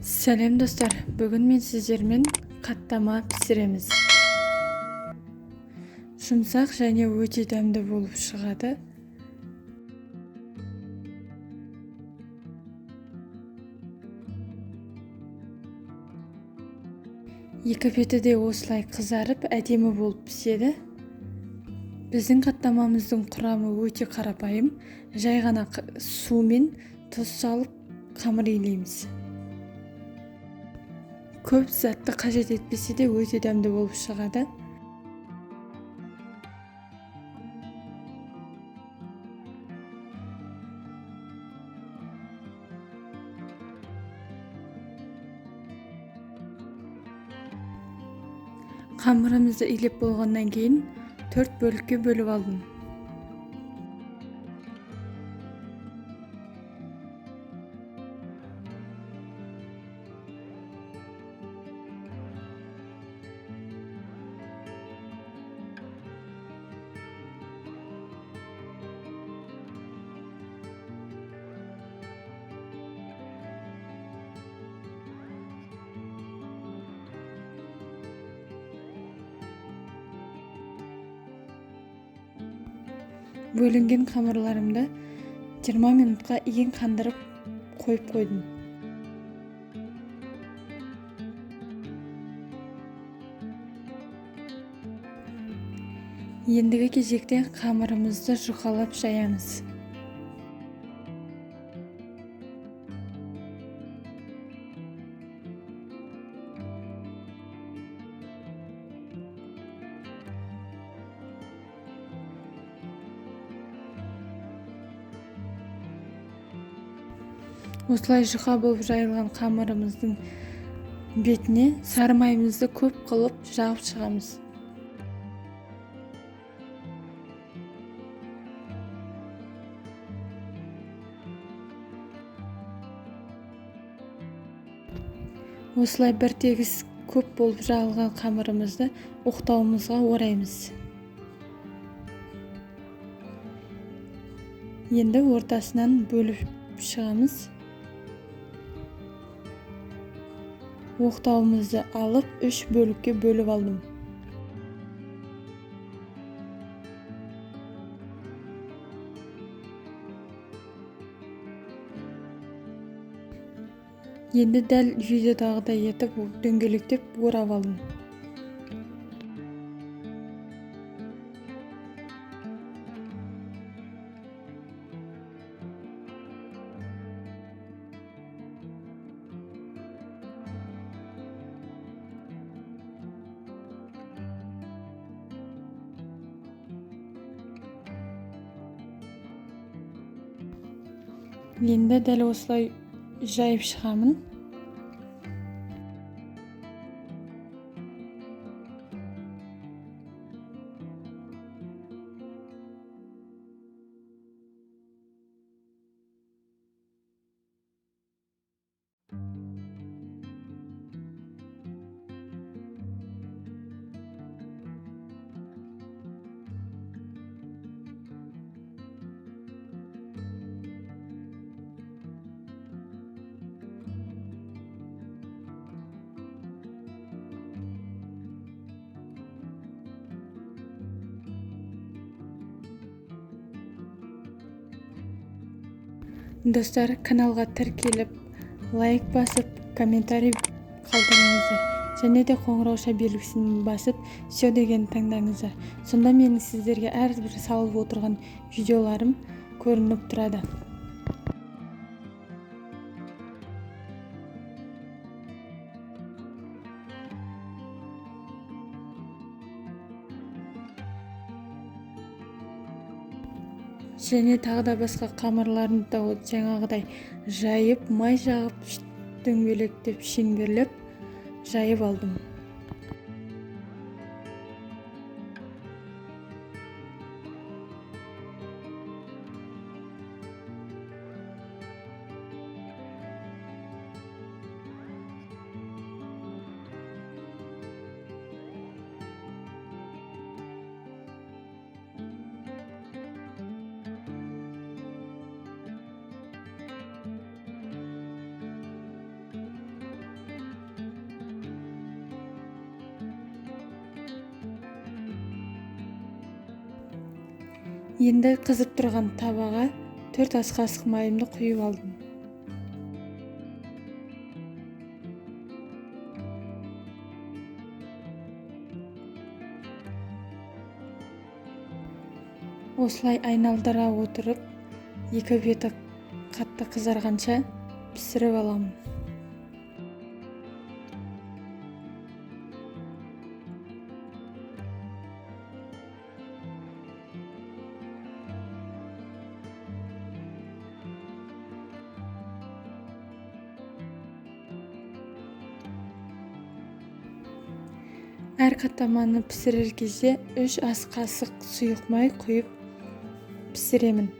Сәлем достар, бүгін мен сіздермен қаттама пісіреміз. Жұмсақ және өте дәмді болып шығады. Екі беті де осылай қызарып, әдемі болып піседі. Біздің қаттамамыздың құрамы өте қарапайым. Жай ғана су мен тұз салып қамыр илейміз. Көп затты қажет етпесе де өте дәмді болып шығады. Қамырымызды илеп болғаннан кейін 4 бөлікке бөліп алдым. Бөлінген қамырларымды 20 минутқа иін қандырып қойып қойдым. Ендігі кезекте қамырымызды жұқалап жаямыз. Осылай жұқа болып жайылған қамырымыздың бетіне сары майымызды көп қылып жағып шығамыз. Осылай бір тегіс көп болып жағылған қамырымызды оқтауымызға ораймыз. Енді ортасынан бөліп шығамыз. Оқтауымызды алып 3 бөлікке бөліп алдым. Енді дәл видеодағыдай етіп дөңгелектеп орап алдым. Енді дәл осылай жайып шығамын. Достар, каналға тіркеліп, лайк басып, комментарий қалдырыңыздар. Және де қоңырауша белгісін басып, все деген таңдаңыздар. Сонда менің сіздерге әрбір салып отырған видеоларым көрініп тұрады. Және тағы да басқа қамырларымды да жаңағыдай жайып, май жағып, дөңгелектеп, шеңберлеп жайып алдым. Енді қызып тұрған табаға 4 ас қасық майымды құйып алдым. Осылай айналдыра отырып, екі беті қатты қызарғанша пісіріп аламын. Әр қатаманы пісірер кезде 3 ас қасық сұйық май құйып пісіремін.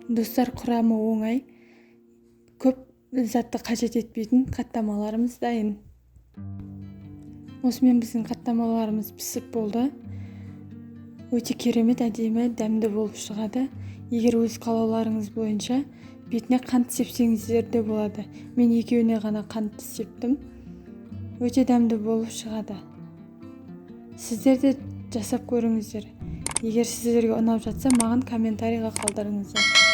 Достар, құрамы оңай, көп затты қажет етпейтін қаттамаларымыз дайын. Осымен біздің қаттамаларымыз пісіп болды. Өте керемет, әдемі, дәмді болып шығады. Егер өз қалауларыңыз бойынша бетіне қант сепсеңіздер де болады. Мен екеуіне ғана қант септім. Өте дәмді болып шығады. Сіздер де жасап көріңіздер. Егер сіздерге ұнап жатса, маған комментарийға қалдырыңыздар.